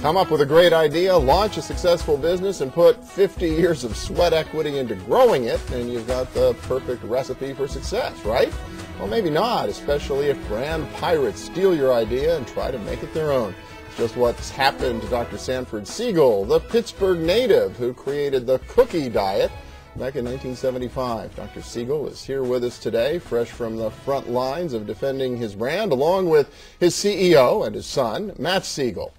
Come up with a great idea, launch a successful business, and put 50 years of sweat equity into growing it, and you've got the perfect recipe for success, right? Well, maybe not, especially if brand pirates steal your idea and try to make it their own. It's just what's happened to Dr. Sanford Siegal, the Pittsburgh native who created the Cookie Diet back in 1975. Dr. Siegal is here with us today, fresh from the front lines of defending his brand, along with his CEO and his son, Matt Siegal.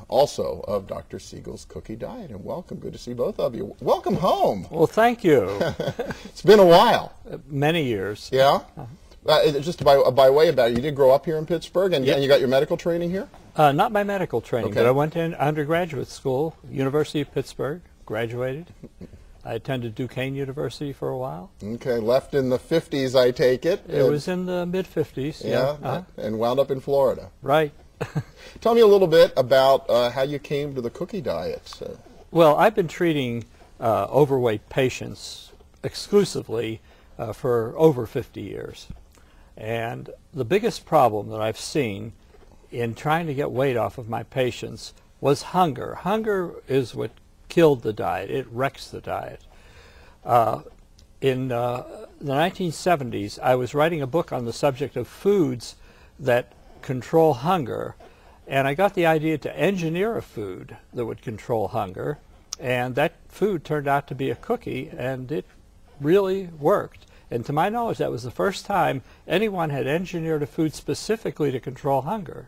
Also of Dr. Siegal's Cookie Diet. And welcome. Good to see both of you. Welcome home. Well, thank you. It's been a while. Many years. Yeah? Just by way of that, you did grow up here in Pittsburgh, and, Yep. and you got your medical training here? Not my medical training, Okay. but I went to undergraduate school, University of Pittsburgh, graduated. I attended Duquesne University for a while. Okay, left in the 50s, I take it. It was in the mid-50s. Yeah, and wound up in Florida. Right. Tell me a little bit about how you came to the Cookie Diet. Well, I've been treating overweight patients exclusively for over 50 years. And the biggest problem that I've seen in trying to get weight off of my patients was hunger. Hunger is what killed the diet. It wrecks the diet. In the 1970s, I was writing a book on the subject of foods that control hunger, and I got the idea to engineer a food that would control hunger, and that food turned out to be a cookie, and it really worked. And to my knowledge, that was the first time anyone had engineered a food specifically to control hunger.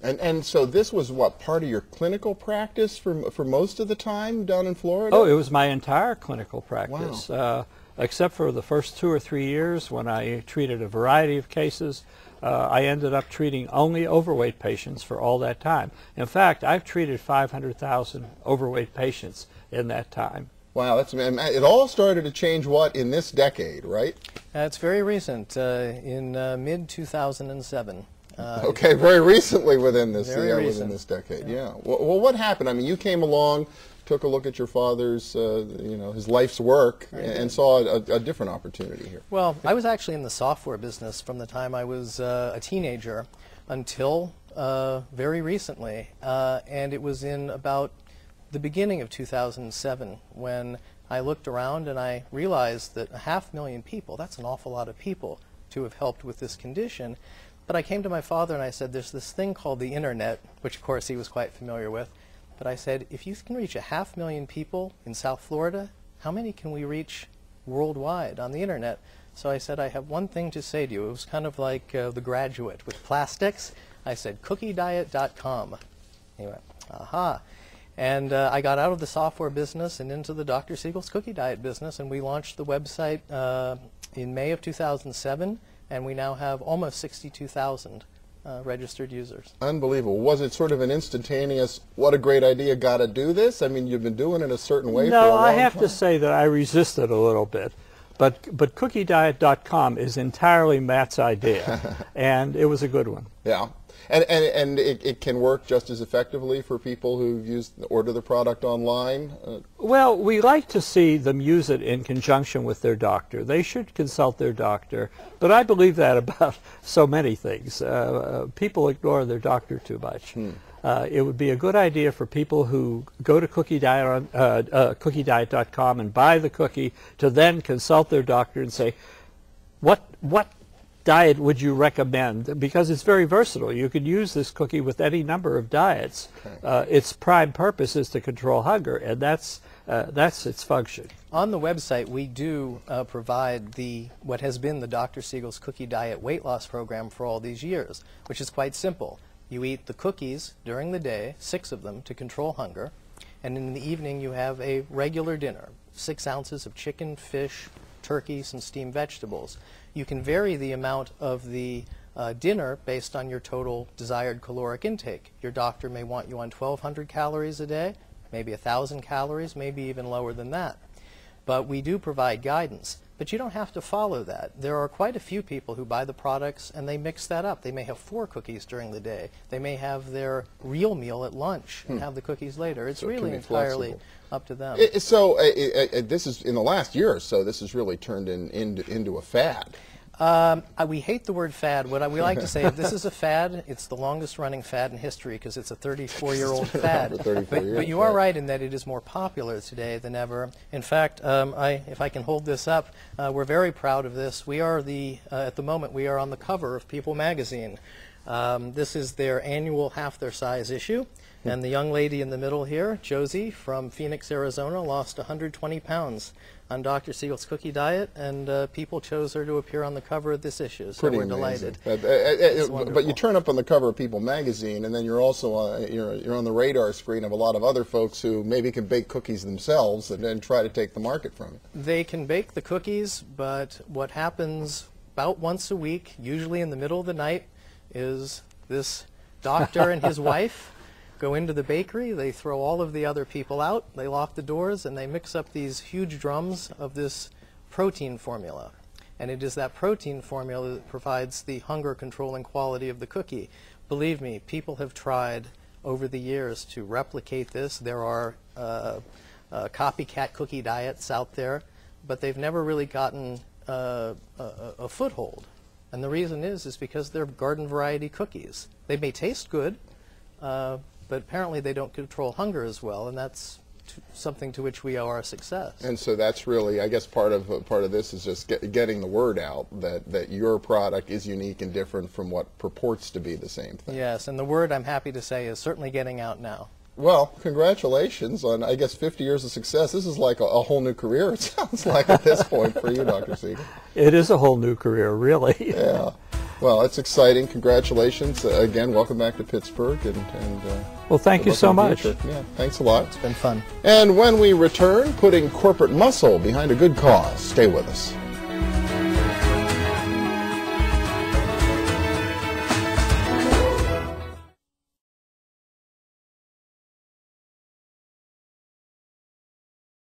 And so this was what, part of your clinical practice for most of the time down in Florida? Oh, it was my entire clinical practice. Wow. Except for the first 2 or 3 years when I treated a variety of cases. I ended up treating only overweight patients for all that time. In fact, I've treated 500,000 overweight patients in that time. Wow, it all started to change, what, in this decade, right? It's very recent, in mid-2007. Okay, very recently within this, recent. within this decade, yeah. Well, what happened? I mean, you came along, took a look at your father's, his life's work, and saw a different opportunity here. Well, I was actually in the software business from the time I was a teenager until very recently, and it was in about the beginning of 2007 when I looked around and I realized that 500,000 people, that's an awful lot of people to have helped with this condition. But I came to my father and I said, there's this thing called the internet, which of course he was quite familiar with. But I said, if you can reach 500,000 people in South Florida, how many can we reach worldwide on the internet? So I said, I have one thing to say to you. It was kind of like The Graduate with plastics. I said, cookiediet.com. He went, aha. And I got out of the software business and into the Dr. Siegal's Cookie Diet business, and we launched the website in May of 2007. And we now have almost 62,000 registered users. Unbelievable. Was it sort of an instantaneous, what a great idea, got to do this? I mean, you've been doing it a certain way for a long time. No, I have to say that I resisted a little bit. But cookiediet.com is entirely Matt's idea, and it was a good one. Yeah. And it can work just as effectively for people who order the product online? Well, we like to see them use it in conjunction with their doctor. They should consult their doctor, but I believe that about so many things. People ignore their doctor too much. It would be a good idea for people who go to cookiediet.com and buy the cookie to then consult their doctor and say, what diet would you recommend? Because it's very versatile. You could use this cookie with any number of diets. Okay. Its prime purpose is to control hunger, and that's its function. On the website, we do provide what has been the Dr. Siegal's Cookie Diet weight loss program for all these years, which is quite simple. You eat the cookies during the day, 6 of them, to control hunger, and in the evening you have a regular dinner, 6 ounces of chicken, fish, turkey, some steamed vegetables. You can vary the amount of the dinner based on your total desired caloric intake. Your doctor may want you on 1,200 calories a day, maybe 1,000 calories, maybe even lower than that. But we do provide guidance. But you don't have to follow that. There are quite a few people who buy the products and they mix that up. They may have 4 cookies during the day. They may have their real meal at lunch and have the cookies later. It's really entirely up to them. So this is, in the last year or so, this has really turned into a fad. We hate the word fad. We like to say, if this is a fad, it's the longest running fad in history because it's a 34-year-old fad. But you are right in that it is more popular today than ever. In fact, if I can hold this up, we're very proud of this. We are at the moment, we are on the cover of People magazine. This is their annual half their size issue. And the young lady in the middle here, Josie from Phoenix, Arizona, lost 120 pounds on Dr. Siegal's Cookie Diet, and People chose her to appear on the cover of this issue, so we're delighted. But you turn up on the cover of People magazine, and then you're also you're on the radar screen of a lot of other folks who maybe can bake cookies themselves and then try to take the market from it. They can bake the cookies, but what happens about once a week, usually in the middle of the night, is this doctor and his wife go into the bakery, they throw all of the other people out, they lock the doors, and they mix up these huge drums of this protein formula. And it is that protein formula that provides the hunger controlling quality of the cookie. Believe me, people have tried over the years to replicate this. There are copycat cookie diets out there, but they've never really gotten a foothold. And the reason is because they're garden variety cookies. They may taste good, but apparently they don't control hunger as well, and that's something to which we owe our success. And so that's really, I guess, part of this is just getting the word out that your product is unique and different from what purports to be the same thing. Yes, and the word, I'm happy to say, is certainly getting out now. Well, congratulations on, I guess, 50 years of success. This is like a whole new career, it sounds like, at this point for you, Dr. Siegal. It is a whole new career, really. Yeah. Well, it's exciting. Congratulations. Again, welcome back to Pittsburgh. Well, thank you so much. Yeah, thanks a lot. It's been fun. And when we return, putting corporate muscle behind a good cause. Stay with us.